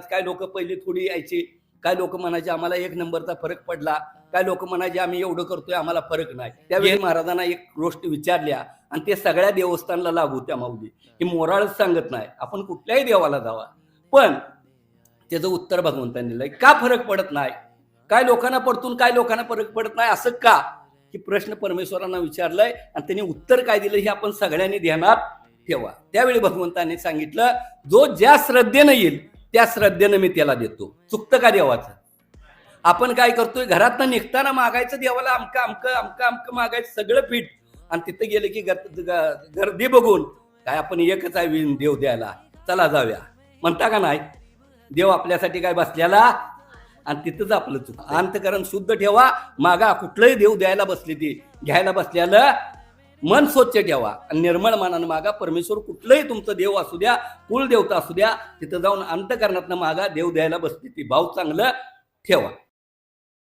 काय लोक पहिली थोडी यायची, काय लोक म्हणायचे आम्हाला 1 नंबरचा फरक पडला, काय लोक म्हणायचे आम्ही एवढं करतोय आम्हाला फरक नाही. त्यावेळी महाराजांना एक गोष्ट विचारल्या आणि ते सगळ्या देवस्थानला लागू त्या माऊली, की मोराळच सांगत नाही आपण कुठल्याही देवाला जावा, पण त्याचं उत्तर भगवंतांनी दिलंय. का फरक पडत नाही, काय लोकांना पडतून काय लोकांना फरक पडत नाही असं का, की प्रश्न परमेश्वरांना विचारलाय आणि त्यांनी उत्तर काय दिलं हे आपण सगळ्यांनी ध्यानात ठेवा. त्यावेळी भगवंतांनी सांगितलं जो ज्या श्रद्धेनं येईल त्या श्रद्धेनं मी त्याला देतो. चुकतं का देवाचं? आपण काय करतोय, घरातनं निघताना मागायचं देवाला अमकं अमकं अमकं अमकं मागायचं सगळं पीठ, आणि तिथं गेलं की गर्दी बघून काय आपण एकच आहे देव द्यायला, चला जाऊया म्हणता का नाही? देव आपल्यासाठी काय बसलेला, आणि तिथंच आपलं चुक. अंतकरण शुद्ध ठेवा, मागा कुठलंही देव द्यायला बसली ती घ्यायला बसल्याला मन स्वच्छ ठेवा आणि निर्मळ मनानं मागा. परमेश्वर कुठलंही तुमचं देव असू द्या, कुलदेवता असू द्या, तिथं जाऊन अंतकरणातनं मागा. देव द्यायला बसली ती भाव चांगलं ठेवा.